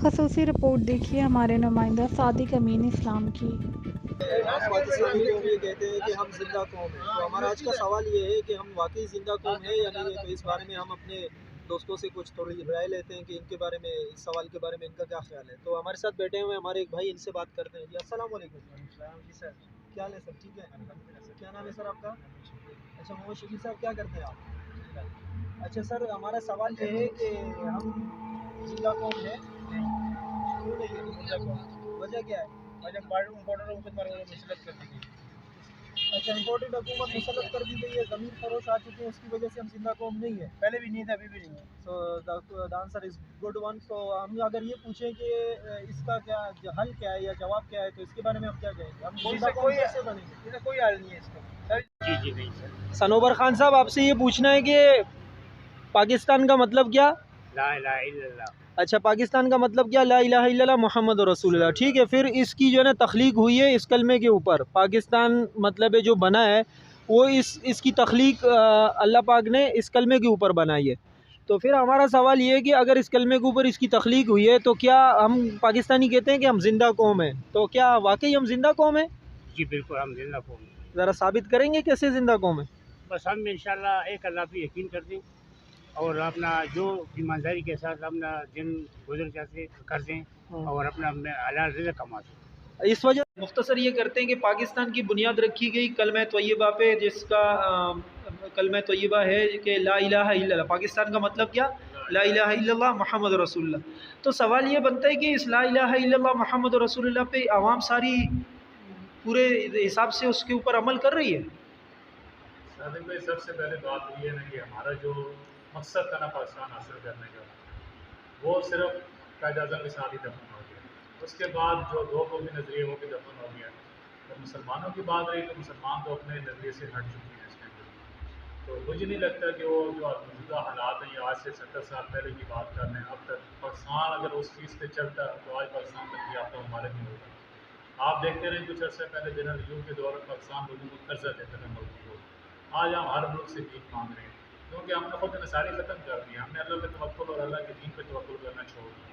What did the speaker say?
خصوصی رپورٹ دیکھیے ہمارے نمائندہ صادق امین اسلام کی۔ ہم پاکستانی لوگ یہ کہتے ہیں کہ ہم زندہ قوم ہیں، تو ہمارا آج کا سوال یہ ہے کہ ہم واقعی زندہ قوم ہیں یا نہیں ہے، تو اس بارے میں ہم اپنے دوستوں سے کچھ تھوڑی رائے لیتے ہیں کہ ان کے بارے میں، اس سوال کے بارے میں ان کا کیا خیال ہے۔ تو ہمارے ساتھ بیٹھے ہوئے ہمارے ایک بھائی، ان سے بات کرتے ہیں۔ جی السلام علیکم۔ جی سر، کیا حال ہے سر؟ ٹھیک ہے، کیا نام ہے سر آپ کا؟ اچھا محمد شکیل صاحب، کیا کرتے ہیں آپ؟ اچھا سر، ہمارا سوال یہ ہے کہ ہم زندہ قوم ہیں؟ کیوں نہیں ہے زندہ قوم؟ وجہ کیا ہے؟ امپورٹنٹ حکومت مسلط کر دی گئی۔ اچھا، امپورٹنٹ حکومت مسلط کر دی گئی ہے، زمین فروش آ چکے ہیں، اس کی وجہ سے ہم زندہ قوم نہیں ہے۔ پہلے بھی نہیں تھا، ابھی بھی نہیں ہے۔ So the answer is good one. تو ہم اگر یہ پوچھیں کہ اس کا کیا حل کیا ہے یا جواب کیا ہے، تو اس کے بارے میں ہم کیا کہیں گے؟ ہم زندہ قوم کیسے بنیں گے؟ اس کا کوئی حل نہیں ہے اس کا۔ جی نہیں سر۔ سنوبر خان صاحب، آپ سے یہ پوچھنا ہے کہ پاکستان کا مطلب کیا؟ لا الہ الا اللہ۔ اچھا، پاکستان کا مطلب کیا؟ لا الہ الا اللہ محمد رسول اللہ۔ ٹھیک ہے، پھر اس کی جو ہے نا تخلیق ہوئی ہے اس کلمے کے اوپر۔ پاکستان مطلب جو بنا ہے وہ اس کی تخلیق اللہ پاک نے اس کلمے کے اوپر بنائی ہے۔ تو پھر ہمارا سوال یہ ہے کہ اگر اس کلمے کے اوپر اس کی تخلیق ہوئی ہے تو کیا ہم پاکستانی کہتے ہیں کہ ہم زندہ قوم ہیں؟ تو کیا واقعی ہم زندہ قوم ہیں؟ جی بالکل، ہم زندہ قوم ہیں۔ ذرا ثابت کریں گے کیسے زندہ قوم ہے؟ بس ہم انشاءاللہ ایک اللہ پہ یقین کرتے ہیں اور اپنا جو ایمانداری کے ساتھ اپنا دن گزر جاتے کر دیں اور اپنا حلال رزق کماتے ہیں۔ اس وجہ مختصر یہ کرتے ہیں کہ پاکستان کی بنیاد رکھی گئی کلمہ طیبہ پہ، جس کا کلمہ طیبہ ہے کہ لا الہ الا اللہ۔ پاکستان کا مطلب کیا؟ لا الہ الا اللہ محمد رسول اللہ۔ تو سوال یہ بنتا ہے کہ اس لا الہ الا اللہ محمد رسول اللہ پہ عوام ساری پورے حساب سے اس کے اوپر عمل کر رہی ہے؟ صادق بھائی، سب سے پہلے بات یہ ہے نا کہ ہمارا جو مقصد تھا نا پاکستان حاصل کرنے کا، وہ صرف قائد اعظم کے ساتھ ہی دفن ہو گیا۔ اس کے بعد جو دو قومی نظریے وہ بھی دفن ہو گیا۔ اور مسلمانوں کی بات رہی تو مسلمان تو اپنے نظریے سے ہٹ چکے ہیں اس کے اندر۔ تو مجھے نہیں لگتا کہ وہ جو موجودہ حالات ہیں یا آج سے 70 سال پہلے کی بات کر رہے ہیں، اب تک پاکستان اگر اس چیز پہ چلتا تو آج پاکستان ترقی یافتہ ممالک نہیں ہوتا۔ آپ دیکھتے رہے کچھ عرصے پہلے جنرل ایوب کے دور میں پاکستان لوگوں کو قرضہ دیتا تھا ملک کو، آج ہم ہر ملک سے بھیک مانگ رہے ہیں کیونکہ ہم نے خود انحصاری ختم کر دی، ہم نے اللہ پہ توکل اور اللہ کے دین پہ توکل کرنا چھوڑ دیا۔